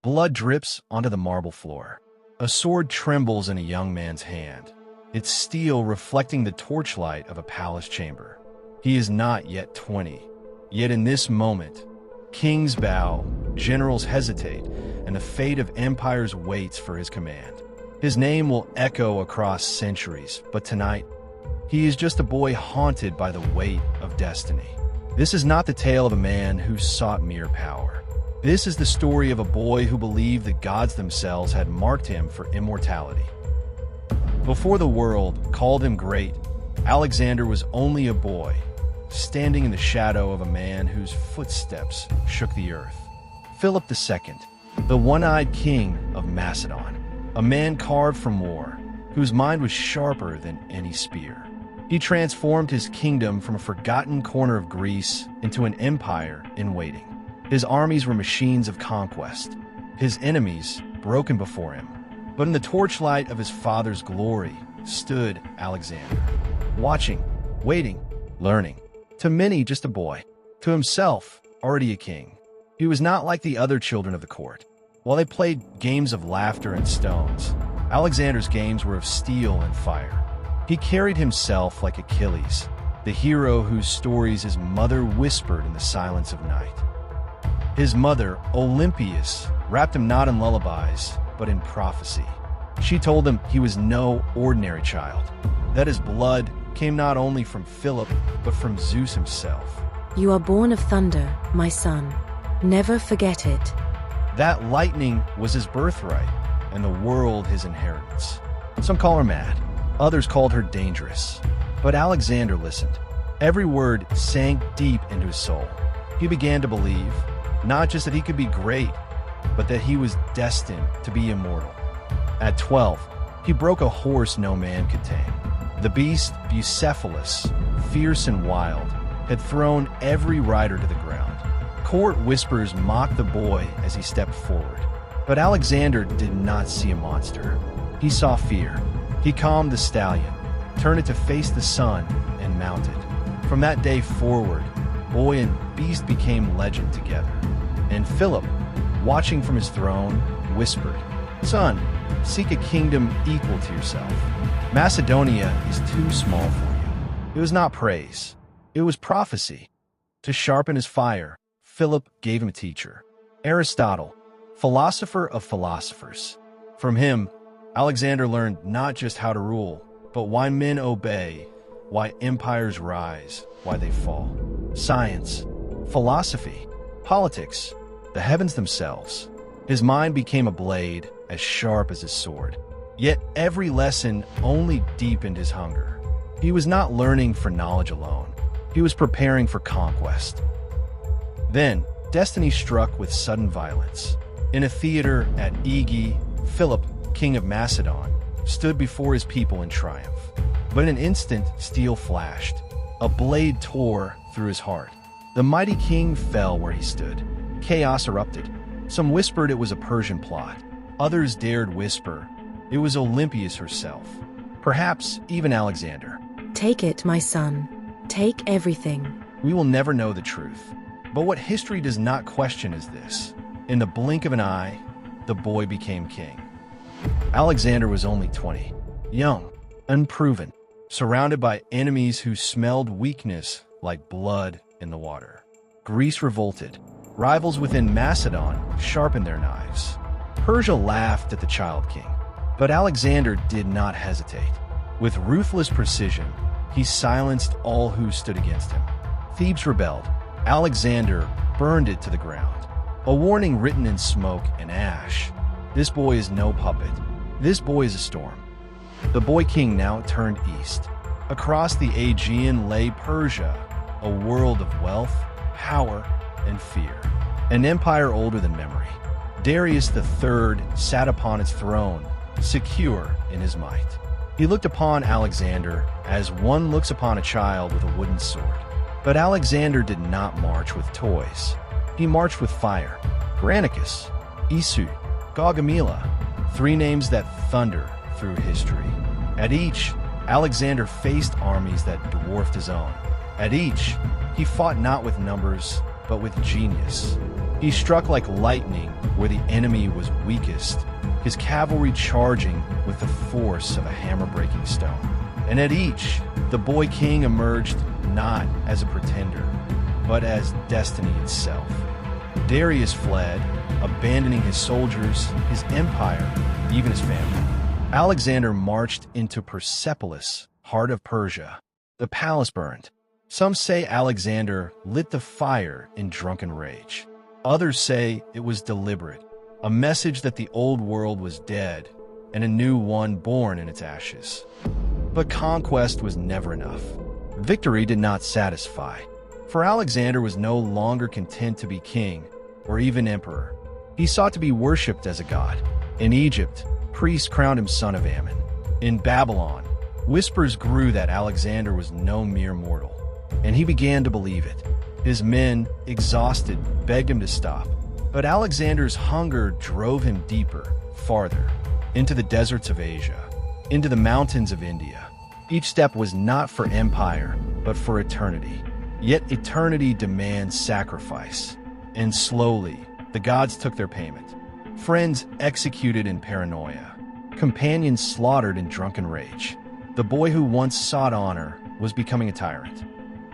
Blood drips onto the marble floor. A sword trembles in a young man's hand, its steel reflecting the torchlight of a palace chamber. He is not yet 20. Yet in this moment, kings bow, generals hesitate, and the fate of empires waits for his command. His name will echo across centuries, but tonight, he is just a boy haunted by the weight of destiny. This is not the tale of a man who sought mere power. This is the story of a boy who believed the gods themselves had marked him for immortality. Before the world called him great, Alexander was only a boy, standing in the shadow of a man whose footsteps shook the earth. Philip II, the one-eyed king of Macedon, a man carved from war, whose mind was sharper than any spear. He transformed his kingdom from a forgotten corner of Greece into an empire in waiting. His armies were machines of conquest, his enemies broken before him. But in the torchlight of his father's glory stood Alexander, watching, waiting, learning. To many, just a boy. To himself, already a king. He was not like the other children of the court. While they played games of laughter and stones, Alexander's games were of steel and fire. He carried himself like Achilles, the hero whose stories his mother whispered in the silence of night. His mother, Olympias, wrapped him not in lullabies, but in prophecy. She told him he was no ordinary child, that his blood came not only from Philip, but from Zeus himself. You are born of thunder, my son. Never forget it. That lightning was his birthright, and the world his inheritance. Some call her mad, others called her dangerous. But Alexander listened. Every word sank deep into his soul. He began to believe, not just that he could be great, but that he was destined to be immortal. At 12, he broke a horse no man could tame. The beast, Bucephalus, fierce and wild, had thrown every rider to the ground. Court whispers mocked the boy as he stepped forward. But Alexander did not see a monster. He saw fear. He calmed the stallion, turned it to face the sun, and mounted. From that day forward, boy and beast became legend together. And Philip, watching from his throne, whispered, "Son, seek a kingdom equal to yourself. Macedonia is too small for you." It was not praise. It was prophecy. To sharpen his fire, Philip gave him a teacher, Aristotle, philosopher of philosophers. From him, Alexander learned not just how to rule, but why men obey, why empires rise, why they fall. Science, philosophy, politics, the heavens themselves. His mind became a blade as sharp as his sword. Yet every lesson only deepened his hunger. He was not learning for knowledge alone. He was preparing for conquest. Then, destiny struck with sudden violence. In a theater at Aegae, Philip, king of Macedon, stood before his people in triumph. But in an instant, steel flashed. A blade tore through his heart. The mighty king fell where he stood. Chaos erupted. Some whispered it was a Persian plot. Others dared whisper it was Olympias herself. Perhaps even Alexander. Take it, my son. Take everything. We will never know the truth. But what history does not question is this. In the blink of an eye, the boy became king. Alexander was only 20, young, unproven, surrounded by enemies who smelled weakness like blood in the water. Greece revolted. Rivals within Macedon sharpened their knives. Persia laughed at the child king. But Alexander did not hesitate. With ruthless precision, he silenced all who stood against him. Thebes rebelled. Alexander burned it to the ground. A warning written in smoke and ash. This boy is no puppet. This boy is a storm. The boy king now turned east. Across the Aegean lay Persia, a world of wealth, power, and fear. An empire older than memory. Darius III sat upon its throne, secure in his might. He looked upon Alexander as one looks upon a child with a wooden sword. But Alexander did not march with toys. He marched with fire. Granicus, Isu, Gaugamela, three names that thunder through history. At each, Alexander faced armies that dwarfed his own. At each, he fought not with numbers, but with genius. He struck like lightning where the enemy was weakest, his cavalry charging with the force of a hammer-breaking stone. And at each, the boy king emerged not as a pretender, but as destiny itself. Darius fled, abandoning his soldiers, his empire, even his family. Alexander marched into Persepolis, heart of Persia. The palace burned. Some say Alexander lit the fire in drunken rage. Others say it was deliberate, a message that the old world was dead and a new one born in its ashes. But conquest was never enough. Victory did not satisfy, for Alexander was no longer content to be king or even emperor. He sought to be worshipped as a god. In Egypt, priests crowned him son of Ammon. In Babylon, whispers grew that Alexander was no mere mortal, and he began to believe it. His men, exhausted, begged him to stop, but Alexander's hunger drove him deeper, farther, into the deserts of Asia, into the mountains of India. Each step was not for empire, but for eternity. Yet eternity demands sacrifice, and slowly, the gods took their payment. Friends executed in paranoia, companions slaughtered in drunken rage. The boy who once sought honor was becoming a tyrant.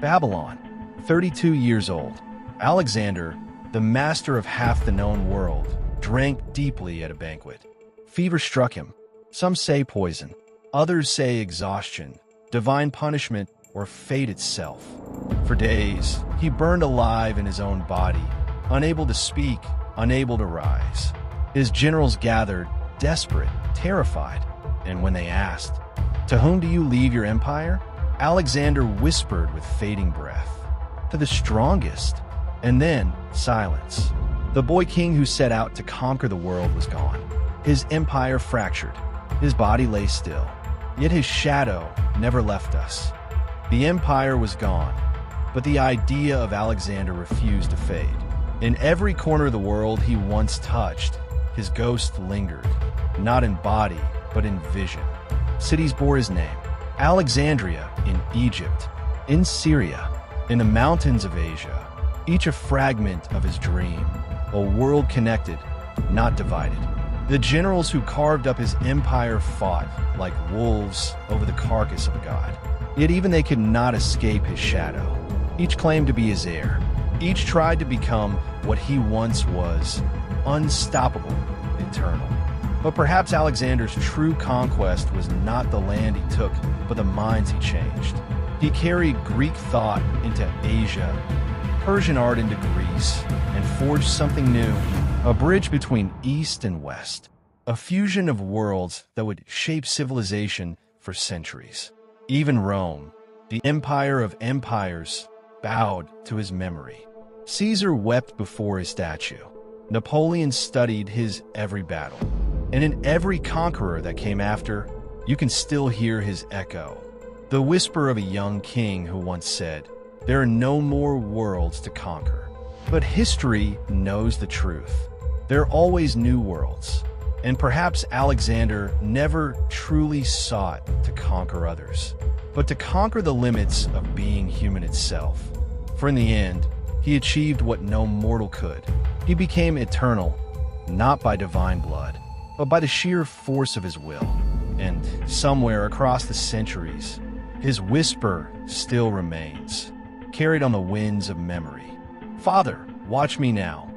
Babylon, 32 years old. Alexander, the master of half the known world, drank deeply at a banquet. Fever struck him. Some say poison. Others say exhaustion, divine punishment, or fate itself. For days, he burned alive in his own body, unable to speak, unable to rise. His generals gathered, desperate, terrified, and when they asked, "To whom do you leave your empire?" Alexander whispered with fading breath, "To the strongest." And then, silence. The boy king who set out to conquer the world was gone. His empire fractured. His body lay still. Yet his shadow never left us. The empire was gone, but the idea of Alexander refused to fade. In every corner of the world he once touched, his ghost lingered, not in body, but in vision. Cities bore his name: Alexandria in Egypt, in Syria, in the mountains of Asia, each a fragment of his dream, a world connected, not divided. The generals who carved up his empire fought like wolves over the carcass of a god. Yet even they could not escape his shadow. Each claimed to be his heir. Each tried to become what he once was: unstoppable, eternal. But perhaps Alexander's true conquest was not the land he took, but the minds he changed. He carried Greek thought into Asia, Persian art into Greece, and forged something new, a bridge between East and West, a fusion of worlds that would shape civilization for centuries. Even Rome, the empire of empires, bowed to his memory. Caesar wept before his statue. Napoleon studied his every battle. And in every conqueror that came after, you can still hear his echo. The whisper of a young king who once said, "There are no more worlds to conquer." But history knows the truth. There are always new worlds. And perhaps Alexander never truly sought to conquer others, but to conquer the limits of being human itself. For in the end, he achieved what no mortal could. He became eternal, not by divine blood, but by the sheer force of his will. And somewhere across the centuries, his whisper still remains, carried on the winds of memory. "Father, watch me now.